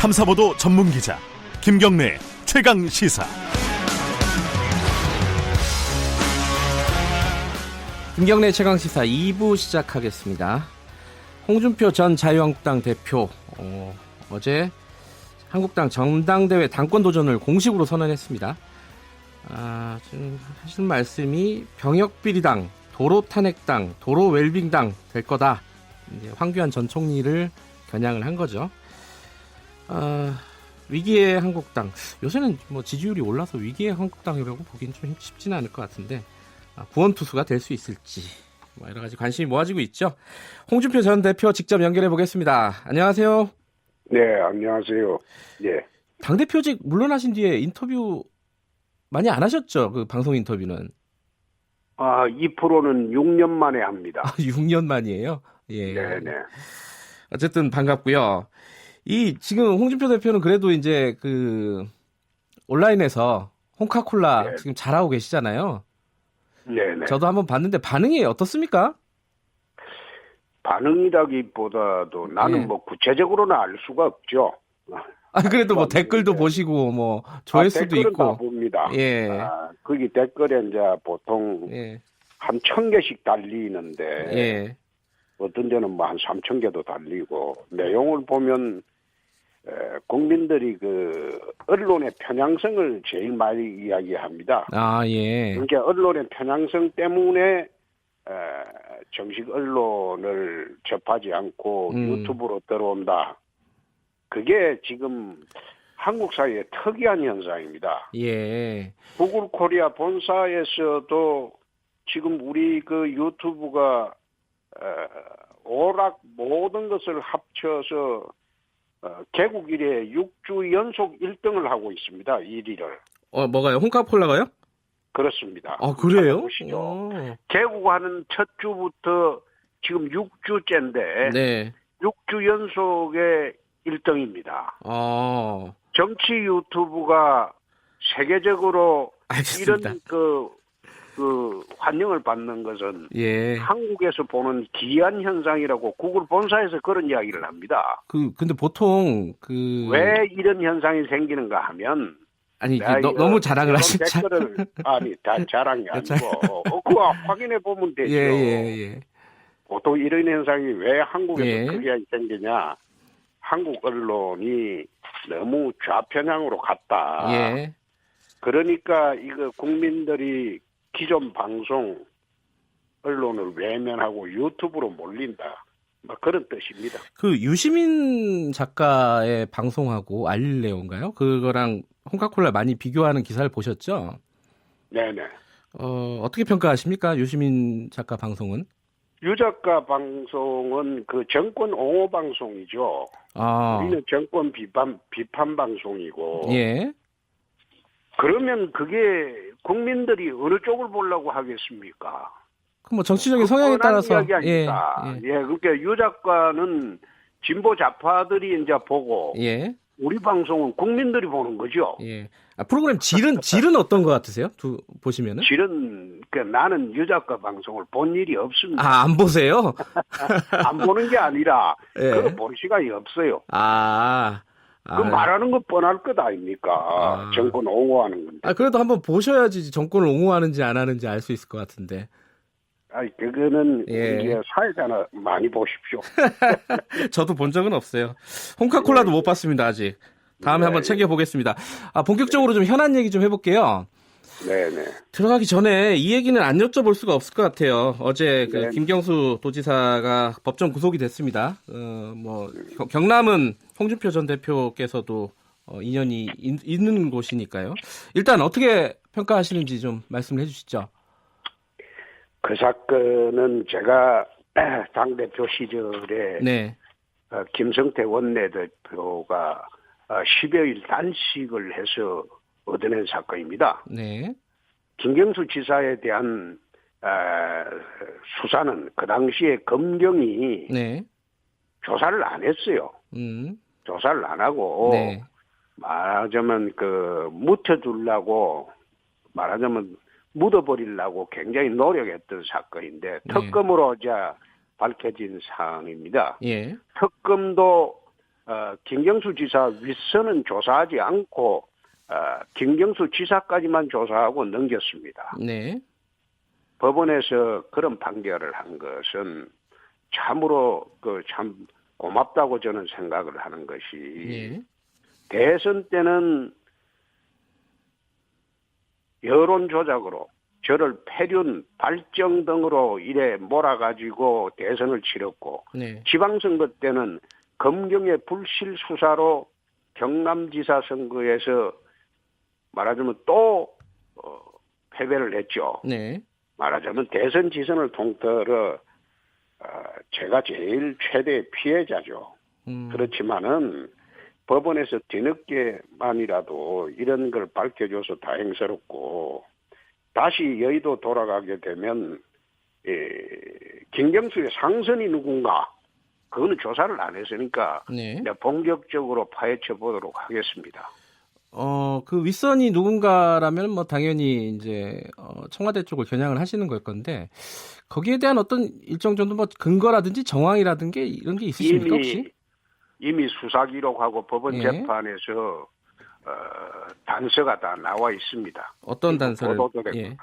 탐사보도 전문기자 김경래 최강시사. 김경래 최강시사 2부 시작하겠습니다. 홍준표 전 자유한국당 대표 어제 한국당 전당대회 당권 도전을 공식으로 선언했습니다. 지금 하시는 말씀이 병역비리당, 도로탄핵당, 도로웰빙당 될 거다. 이제 황교안 전 총리를 겨냥을 한 거죠. 위기의 한국당. 요새는 뭐 지지율이 올라서 위기의 한국당이라고 보기는 좀 쉽지는 않을 것 같은데 구원투수가 될 수 있을지 여러 가지 관심이 모아지고 있죠. 홍준표 전 대표 직접 연결해 보겠습니다. 안녕하세요. 네, 안녕하세요. 예. 당대표직 물러나신 뒤에 인터뷰 많이 안 하셨죠? 그 방송 인터뷰는. 이 프로는 6년 만에 합니다. 6년 만이에요? 예. 네네. 어쨌든 반갑고요. 지금 홍준표 대표는 그래도 이제 그 온라인에서 홍카콜라 네. 지금 잘하고 계시잖아요. 네네. 저도 한번 봤는데 반응이 어떻습니까? 반응이라기보다도 나는 예. 뭐 구체적으로는 알 수가 없죠. 그래도 뭐 댓글도 보시고 뭐 조회수도 댓글은 있고. 다 봅니다. 예. 거기 댓글에 이제 보통 예. 한 1,000개씩 달리는데 예. 어떤 데는 뭐 한 3,000개도 달리고 내용을 보면 국민들이 그 언론의 편향성을 제일 많이 이야기합니다. 예. 그러니까 언론의 편향성 때문에 정식 언론을 접하지 않고 유튜브로 들어온다. 그게 지금 한국 사회의 특이한 현상입니다. 예. 구글 코리아 본사에서도 지금 우리 그 유튜브가 오락 모든 것을 합쳐서 개국 이래 6주 연속 1등을 하고 있습니다. 1위를. 뭐가요? 홍카콜라가요? 그렇습니다. 그래요? 보시죠. 개국하는 첫 주부터 지금 6주째인데 네. 6주 연속의 1등입니다. 정치 유튜브가 세계적으로 알겠습니다. 이런 그 환영을 받는 것은 예. 한국에서 보는 기이한 현상이라고 구글 본사에서 그런 이야기를 합니다. 근데 보통 왜 이런 현상이 생기는가 하면 아니 너무 자랑을 하시죠. 다 자랑이 아니고 그거 확인해 보면 되죠. 예. 보통 이런 현상이 왜 한국에서 예. 크게 생기냐? 한국 언론이 너무 좌편향으로 갔다. 예. 그러니까 이거 국민들이 기존 방송 언론을 외면하고 유튜브로 몰린다. 그런 뜻입니다. 그 유시민 작가의 방송하고 알릴레오인가요? 그거랑 홍카콜라 많이 비교하는 기사를 보셨죠? 네네. 어떻게 평가하십니까? 유시민 작가 방송은? 유 작가 방송은 그 정권 옹호 방송이죠. 우리는 정권 비판 방송이고. 예. 그러면 그게 국민들이 어느 쪽을 보려고 하겠습니까? 뭐 정치적인 성향에 따라서. 예. 그러니까 유 작가는 진보 좌파들이 이제 보고. 예. 우리 방송은 국민들이 보는 거죠. 예. 프로그램 질은 어떤 것 같으세요? 보시면은? 질은 나는 유 작가 방송을 본 일이 없습니다. 안 보세요? 안 보는 게 아니라 예. 그거 볼 시간이 없어요. 그 말하는 거 뻔할 것 아닙니까? 정권 옹호하는 건데. 그래도 한번 보셔야지 정권을 옹호하는지 안 하는지 알 수 있을 것 같은데. 그거는 예. 이제 사회자나 많이 보십시오. 저도 본 적은 없어요. 홍카콜라도 못 봤습니다, 아직. 다음에 한번 챙겨보겠습니다. 본격적으로 좀 현안 얘기 좀 해볼게요. 네네. 들어가기 전에 이 얘기는 안 여쭤볼 수가 없을 것 같아요. 어제 네. 김경수 도지사가 법정 구속이 됐습니다. 경남은 홍준표 전 대표께서도 인연이 있는 곳이니까요. 일단 어떻게 평가하시는지 좀 말씀을 해주시죠. 그 사건은 제가 당대표 시절에 네. 김성태 원내대표가 10여일 단식을 해서 얻어낸 사건입니다. 네. 김경수 지사에 대한 수사는 그 당시에 검경이 네. 조사를 안 했어요. 조사를 안 하고 네. 말하자면 묻혀두려고 말하자면 묻어버리려고 굉장히 노력했던 사건인데 특검으로 이제 밝혀진 사항입니다. 예. 특검도 김경수 지사 윗선은 조사하지 않고 김경수 지사까지만 조사하고 넘겼습니다. 네. 법원에서 그런 판결을 한 것은 참으로 참 고맙다고 저는 생각을 하는 것이 예. 대선 때는 여론 조작으로 저를 폐륜, 발정 등으로 이래 몰아가지고 대선을 치렀고 네. 지방선거 때는 검경의 불실 수사로 경남지사 선거에서 말하자면 또 패배를 했죠. 네. 말하자면 대선 지선을 통틀어 제가 제일 최대의 피해자죠. 그렇지만은 법원에서 뒤늦게만이라도 이런 걸 밝혀줘서 다행스럽고 다시 여의도 돌아가게 되면 김경수의 상선이 누군가 그거는 조사를 안 했으니까 네. 본격적으로 파헤쳐 보도록 하겠습니다. 그 윗선이 누군가라면 뭐 당연히 이제 청와대 쪽을 겨냥을 하시는 걸 건데 거기에 대한 어떤 일정 정도 뭐 근거라든지 정황이라든지 이런 게 있으십니까 혹시? 이미 수사 기록하고 법원 예. 재판에서 단서가 다 나와 있습니다. 어떤 단서를? 예.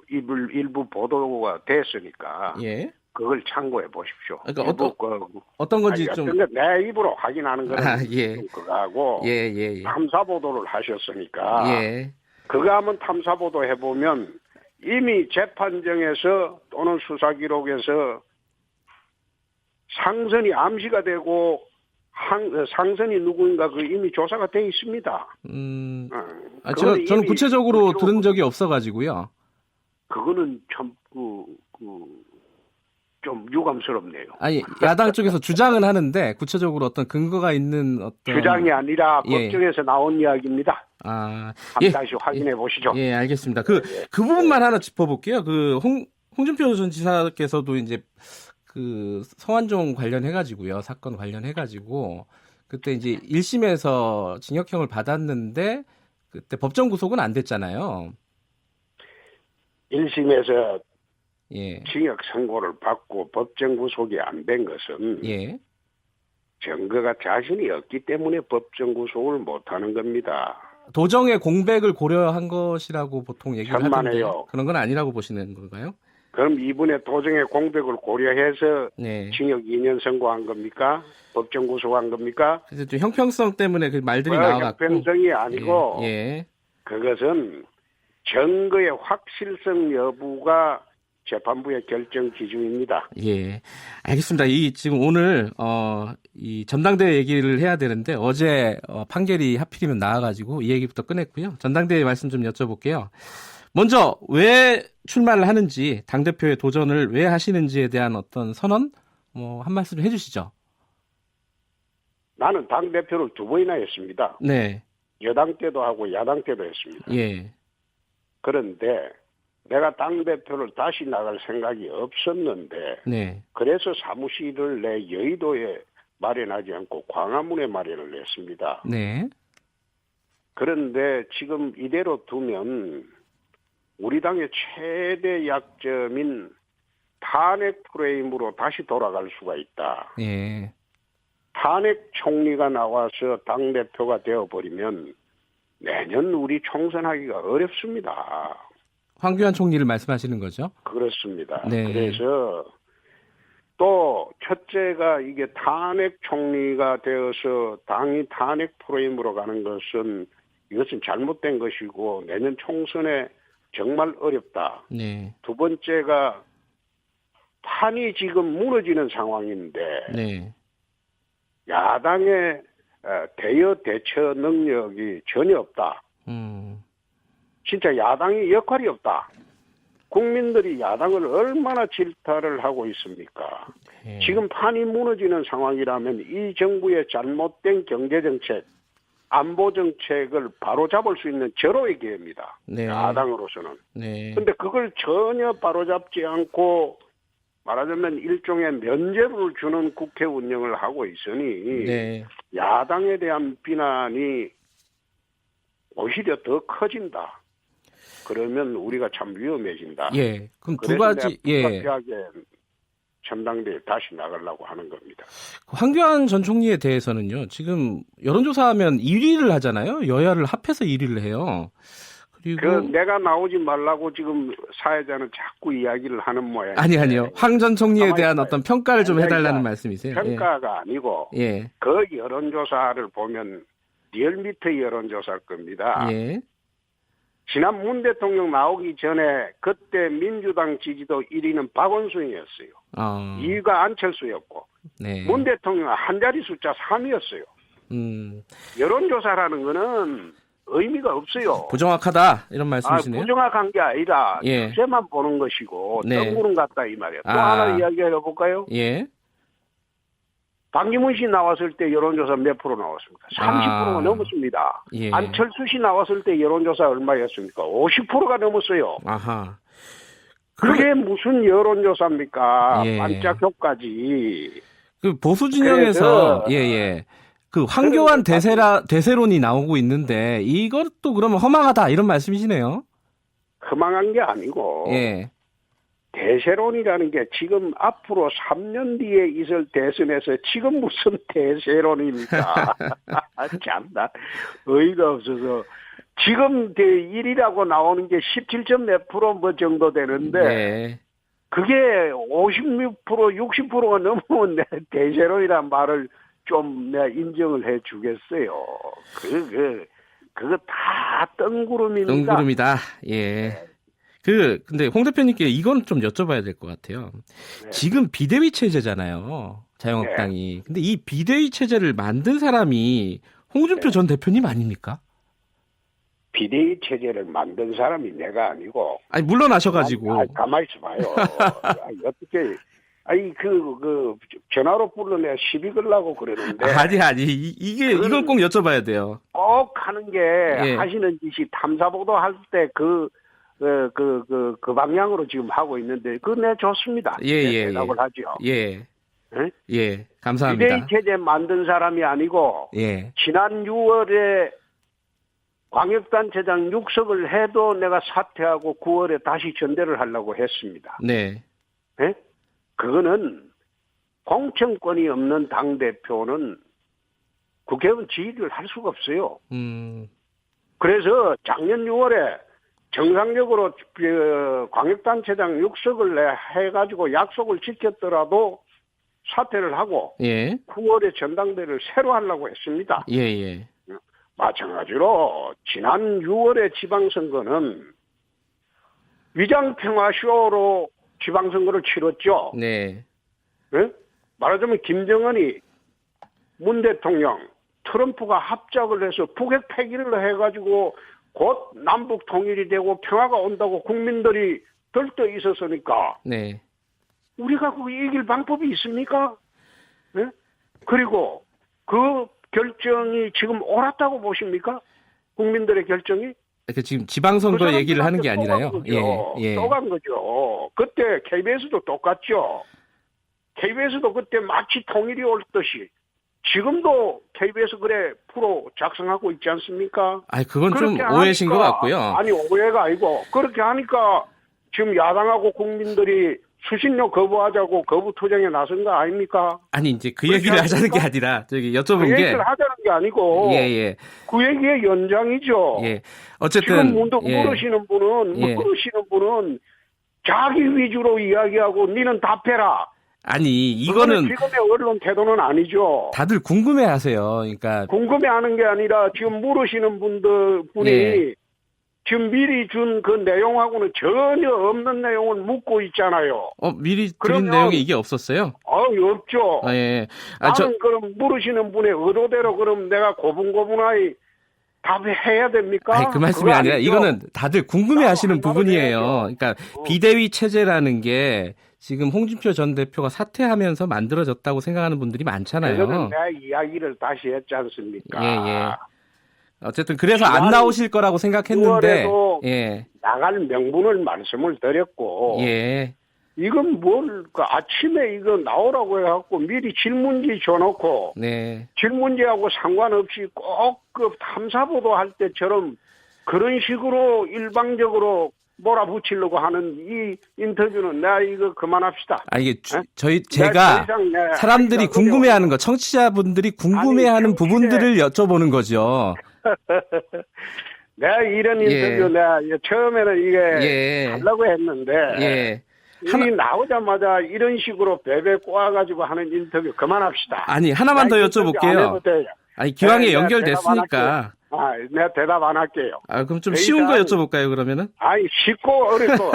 일부 보도가 됐으니까 예. 그걸 참고해 보십시오. 그러니까 어떤 건지 좀 내 입으로 확인하는 거는 예. 좀 그거하고 예. 탐사 보도를 하셨으니까 예. 그거 한번 탐사 보도 해보면 이미 재판정에서 또는 수사 기록에서 상선이 암시가 되고 상선이 누구인가 그 이미 조사가 돼 있습니다. 저는 구체적으로 들은 적이 없어가지고요. 그거는 참 좀 유감스럽네요. 아니 야당 쪽에서 주장은 하는데 구체적으로 어떤 근거가 있는 어떤 주장이 아니라 예. 법정에서 나온 이야기입니다. 예. 다시 확인해 보시죠. 예, 알겠습니다. 그 부분만 하나 짚어볼게요. 홍준표 전 지사께서도 이제 그 성완종 관련해가지고요, 사건 관련해가지고 그때 이제 1심에서 징역형을 받았는데 그때 법정 구속은 안 됐잖아요. 1심에서 예. 징역 선고를 받고 법정 구속이 안 된 것은 예. 증거가 자신이 없기 때문에 법정 구속을 못하는 겁니다. 도정의 공백을 고려한 것이라고 보통 얘기를 하던데 천만에요. 그런 건 아니라고 보시는 건가요? 그럼 이분의 도정의 공백을 고려해서 네. 징역 2년 선고한 겁니까? 법정 구속한 겁니까? 그래서 좀 형평성 때문에 그 말들이 나와갖고 형평성이 아니고 예. 그것은 증거의 확실성 여부가 재판부의 결정 기준입니다. 예, 알겠습니다. 지금 오늘 이 전당대회 얘기를 해야 되는데 어제 판결이 하필이면 나와가지고 이 얘기부터 꺼냈고요. 전당대회 말씀 좀 여쭤볼게요. 먼저 왜 출마를 하는지, 당 대표의 도전을 왜 하시는지에 대한 어떤 선언, 한 말씀 좀 해주시죠. 나는 당 대표를 2번이나 했습니다. 네. 여당 때도 하고 야당 때도 했습니다. 예. 그런데 내가 당대표를 다시 나갈 생각이 없었는데 네. 그래서 사무실을 내 여의도에 마련하지 않고 광화문에 마련을 했습니다. 네. 그런데 지금 이대로 두면 우리 당의 최대 약점인 탄핵 프레임으로 다시 돌아갈 수가 있다. 예. 탄핵 총리가 나와서 당대표가 되어버리면 내년 우리 총선하기가 어렵습니다. 황교안 총리를 말씀하시는 거죠? 그렇습니다. 네. 그래서 또 첫째가 이게 탄핵 총리가 되어서 당이 탄핵 프레임으로 가는 것은 이것은 잘못된 것이고 내년 총선에 정말 어렵다. 네. 두 번째가 판이 지금 무너지는 상황인데 네. 야당의 대여 대처 능력이 전혀 없다. 진짜 야당이 역할이 없다. 국민들이 야당을 얼마나 질타를 하고 있습니까? 네. 지금 판이 무너지는 상황이라면 이 정부의 잘못된 경제정책, 안보정책을 바로잡을 수 있는 절호의 기회입니다. 네. 야당으로서는. 네. 그런데 그걸 전혀 바로잡지 않고 말하자면 일종의 면죄부를 주는 국회 운영을 하고 있으니 네. 야당에 대한 비난이 오히려 더 커진다. 그러면 우리가 참 위험해진다. 예. 그럼 두 그래서 가지. 내가 예. 불가피하게 전당대회에 다시 나가려고 하는 겁니다. 황교안 전 총리에 대해서는요. 지금 여론조사하면 1위를 하잖아요. 여야를 합해서 1위를 해요. 그리고 내가 나오지 말라고 지금 사회자는 자꾸 이야기를 하는 모양이에요. 아니요. 황 전 총리에 대한 있어요. 어떤 평가를 좀 해달라는 그러니까 말씀이세요. 평가가 아니고 예. 그 여론조사를 보면 리얼미터 여론조사일 겁니다. 예. 지난 문 대통령 나오기 전에 그때 민주당 지지도 1위는 박원순이었어요. 2위가 안철수였고 네. 문 대통령은 한 자리 숫자 3위였어요. 여론조사라는 거는 의미가 없어요. 부정확하다 이런 말씀이시네요. 부정확한 게 아니라 예. 추세만 보는 것이고 네. 뜬구름 같다 이 말이에요. 또 하나 이야기해 볼까요? 예. 박기문 씨 나왔을 때 여론조사 몇 프로 나왔습니까? 30%가 넘었습니다. 예. 안철수 씨 나왔을 때 여론조사 얼마였습니까? 50%가 넘었어요. 아하. 그게 무슨 여론조사입니까? 예. 반짝 효과지. 그 보수 진영에서 그래서 예예. 그 황교안 대세론이 나오고 있는데 이것도 그러면 허망하다 이런 말씀이시네요. 허망한 게 아니고 예. 대세론이라는 게 지금 앞으로 3년 뒤에 있을 대선에서 지금 무슨 대세론입니까? 참나 어이가 없어서 지금 1위라고 나오는 게 17점 몇 프로 뭐 정도 되는데 네. 그게 56% 60%가 넘으면 내 대세론이란 말을 좀 내가 인정을 해 주겠어요. 그거 다 뜬구름입니다. 뜬구름이다. 예. 근데 홍 대표님께 이건 좀 여쭤봐야 될 것 같아요. 네. 지금 비대위 체제잖아요. 자유한국당이. 네. 근데 이 비대위 체제를 만든 사람이 홍준표 네. 전 대표님 아닙니까? 비대위 체제를 만든 사람이 내가 아니고. 아니, 물러나셔가지고. 가만히 있어봐요. 어떻게. 전화로 불러내야 시비 걸라고 그러는데. 아니. 이걸 꼭 여쭤봐야 돼요. 꼭 하는 게 예. 하시는 짓이 탐사보도 할 때 그 방향으로 지금 하고 있는데, 네, 좋습니다. 예. 대답을 하죠. 예. 네? 예. 감사합니다. 비대위 체제 만든 사람이 아니고, 예. 지난 6월에 광역단체장 육석을 해도 내가 사퇴하고 9월에 다시 전대를 하려고 했습니다. 네. 네? 그거는 공천권이 없는 당대표는 국회의원 지휘를 할 수가 없어요. 그래서 작년 6월에 정상적으로 광역단체장 육석을 해가지고 약속을 지켰더라도 사퇴를 하고 예. 9월에 전당대회를 새로 하려고 했습니다. 예. 마찬가지로 지난 6월에 지방선거는 위장평화쇼로 지방선거를 치렀죠. 네. 네? 말하자면 김정은이 문 대통령, 트럼프가 합작을 해서 북핵 폐기를 해가지고 곧 남북 통일이 되고 평화가 온다고 국민들이 들떠 있었으니까 네. 우리가 그거 이길 방법이 있습니까? 네? 그리고 그 결정이 지금 옳았다고 보십니까? 국민들의 결정이? 지금 지방선거 얘기를 하는 게 아니라요. 예. 또 간 거죠. 그때 KBS도 똑같죠. KBS도 그때 마치 통일이 올 듯이 지금도 KBS 그래 프로 작성하고 있지 않습니까? 그건 좀 오해신 것 같고요. 아니 오해가 아니고 그렇게 하니까 지금 야당하고 국민들이 수신료 거부하자고 거부 투쟁에 나선 거 아닙니까? 아니 이제 그 얘기를 하자는 게 아니라 저기 여쭤본 그 게 얘기를 하자는 게 아니고 예. 그 얘기의 연장이죠. 예. 어쨌든 지금 물으시는 분은 자기 위주로 이야기하고 니는 답해라. 아니 이거는 지금의 언론 태도는 아니죠. 다들 궁금해하세요. 그러니까 궁금해하는 게 아니라 지금 물으시는 분이 예. 지금 미리 준 그 내용하고는 전혀 없는 내용을 묻고 있잖아요. 미리 드린 내용이 이게 없었어요? 없죠. 예. 나는 그럼 물으시는 분의 의도대로 그럼 내가 고분고분하게 답해야 됩니까? 그 말씀이 아니라 이거는 다들 궁금해하시는 부분이에요. 그러니까 비대위 체제라는 게 지금 홍준표 전 대표가 사퇴하면서 만들어졌다고 생각하는 분들이 많잖아요. 그거는 내가 이야기를 다시 했지 않습니까? 예. 어쨌든 그래서 안 나오실 거라고 생각했는데 예. 나갈 명분을 말씀을 드렸고 예. 이건 아침에 이거 나오라고 해갖고 미리 질문지 줘놓고 네. 질문지하고 상관없이 꼭 그 탐사보도 할 때처럼 그런 식으로 일방적으로 몰아붙이려고 하는 이 인터뷰는 내가 이거 그만합시다. 아, 이게 네? 제가 더 이상 내가 사람들이 하기가 궁금해하는 거, 청취자분들이 궁금해하는 아니, 부분들을 여쭤보는 거죠. 내가 이런 인터뷰 내가 처음에는 이게 하려고 했는데 예. 이 나오자마자 이런 식으로 베베 꼬아가지고 하는 인터뷰 그만합시다. 아니, 하나만 더 여쭤볼게요. 아니, 기왕에 네, 연결됐으니까. 내가 대답 안 할게요. 아, 그럼 좀 쉬운 거 여쭤볼까요, 그러면은? 아니, 쉽고 어렵고.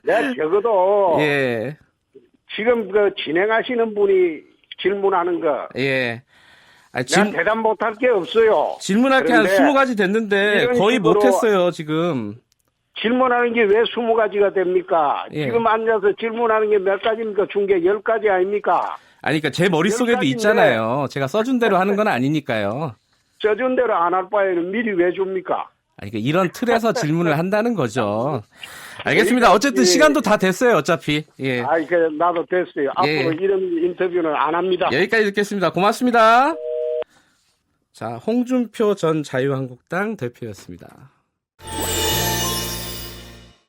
내가 적어도. 예. 지금 그 진행하시는 분이 질문하는 거. 예. 아, 내가 대답 못할 게 없어요. 질문할 게 한 그런데 20가지 됐는데 거의 식으로 못했어요, 지금. 질문하는 게 왜 20가지가 됩니까? 예. 지금 앉아서 질문하는 게 몇 가지입니까? 중계 10가지 아닙니까? 아니, 그러니까 제 머릿속에도 10가지인데. 있잖아요. 제가 써준 대로 하는 건 아니니까요. 써준 대로 안 할 바에는 미리 왜 줍니까? 아니, 그러니까 이런 틀에서 질문을 한다는 거죠. 알겠습니다. 어쨌든 시간도 다 됐어요, 어차피. 예. 아이, 나도 됐어요. 예. 앞으로 이런 인터뷰는 안 합니다. 여기까지 듣겠습니다. 고맙습니다. 자, 홍준표 전 자유한국당 대표였습니다.